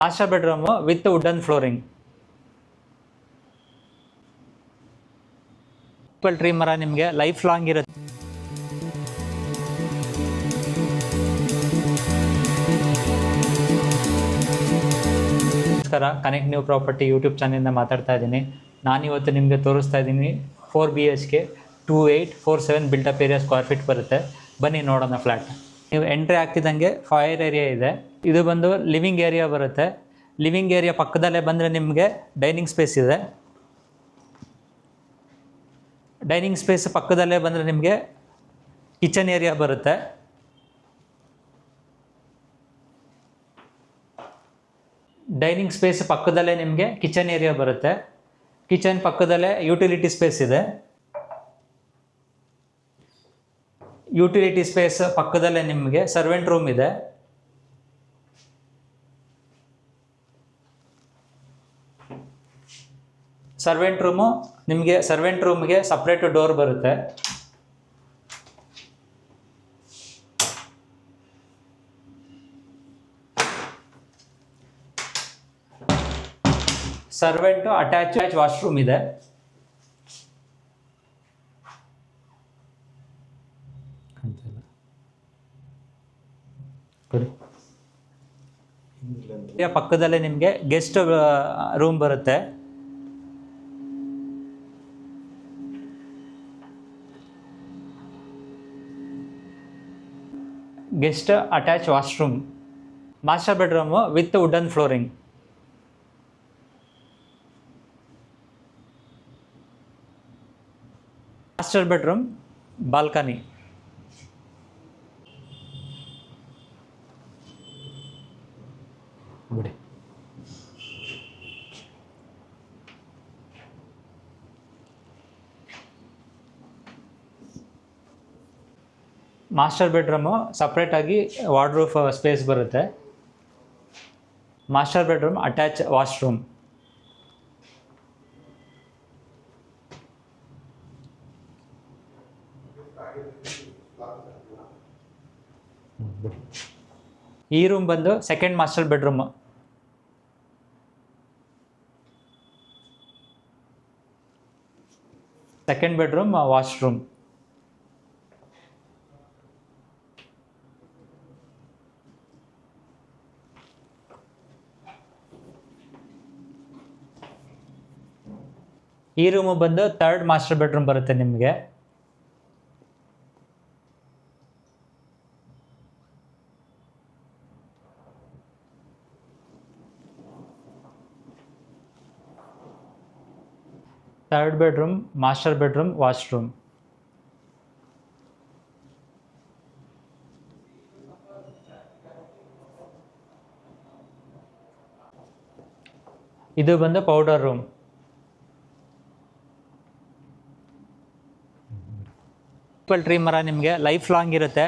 Master bedroom with wooden flooring. Tree ಮರ ನಿಮಗೆ life long ಇರುತ್ತೆ. ನಮಸ್ಕಾರ, ಕನೆಕ್ಟ್ ನ್ಯೂ ಪ್ರಾಪರ್ಟಿ ಯೂಟ್ಯೂಬ್ ಚಾನಲಿಂದ ಮಾತಾಡ್ತಾ ಇದ್ದೀನಿ. ನಾನಿವತ್ತು ನಿಮಗೆ ತೋರಿಸ್ತಾ ಇದ್ದೀನಿ 4 BHK 2847 built-up area square feet ಬರುತ್ತೆ. ಬನ್ನಿ ನೋಡೋಣ ಫ್ಲ್ಯಾಟ್. ನೀವು ಎಂಟ್ರಿ ಆಗ್ತಿದ್ದಂಗೆ ಫೈರ್ ಏರಿಯಾ ಇದೆ. ಇದು ಬಂದು ಲಿವಿಂಗ್ ಏರಿಯಾ ಬರುತ್ತೆ. ಲಿವಿಂಗ್ ಏರಿಯಾ ಪಕ್ಕದಲ್ಲೇ ಬಂದರೆ ನಿಮಗೆ ಡೈನಿಂಗ್ ಸ್ಪೇಸ್ ಇದೆ. ಡೈನಿಂಗ್ ಸ್ಪೇಸ್ ಪಕ್ಕದಲ್ಲೇ ಬಂದರೆ ನಿಮಗೆ ಕಿಚನ್ ಏರಿಯಾ ಬರುತ್ತೆ. ಡೈನಿಂಗ್ ಸ್ಪೇಸ್ ಪಕ್ಕದಲ್ಲೇ ನಿಮಗೆ ಕಿಚನ್ ಏರಿಯಾ ಬರುತ್ತೆ. ಕಿಚನ್ ಪಕ್ಕದಲ್ಲೇ ಯುಟಿಲಿಟಿ ಸ್ಪೇಸ್ ಇದೆ. ಯುಟಿಲಿಟಿ ಸ್ಪೇಸ್ ಪಕ್ಕದಲ್ಲೇ ನಿಮಗೆ ಸರ್ವೆಂಟ್ ರೂಮ್ ಇದೆ. ಸರ್ವೆಂಟ್ ರೂಮ್ಗೆ ಸಪ್ರೇಟ್ ಡೋರ್ ಬರುತ್ತೆ. ಸರ್ವೆಂಟ್ ಅಟ್ಯಾಚ್ ವಾಶ್ರೂಮ್ ಇದೆ. ಪಕ್ಕದಲ್ಲೇ ನಿಮಗೆ ಗೆಸ್ಟ್ ರೂಮ್ ಬರುತ್ತೆ. Guest attach washroom. Master bedroom with wooden flooring. Master bedroom balcony. ಬಿಡಿ. ಮಾಸ್ಟರ್ ಬೆಡ್ರೂಮು ಸಪ್ರೇಟಾಗಿ ವಾರ್ಡ್ರೋಬ್ ಸ್ಪೇಸ್ ಬರುತ್ತೆ. Master bedroom attach washroom. ಈ ರೂಮ್ ಬಂದು second master bedroom. Second bedroom washroom. ಈ ರೂಮು ಬಂದು ಥರ್ಡ್ ಮಾಸ್ಟರ್ ಬೆಡ್ರೂಮ್ ಬರುತ್ತೆ ನಿಮಗೆ. Third bedroom, master bedroom, washroom. ಇದು ಬಂದು ಪೌಡರ್ ರೂಮ್. ಟ್ರೀ ಮರ ನಿಮಗೆ ಲೈಫ್ ಲಾಂಗ್ ಇರುತ್ತೆ.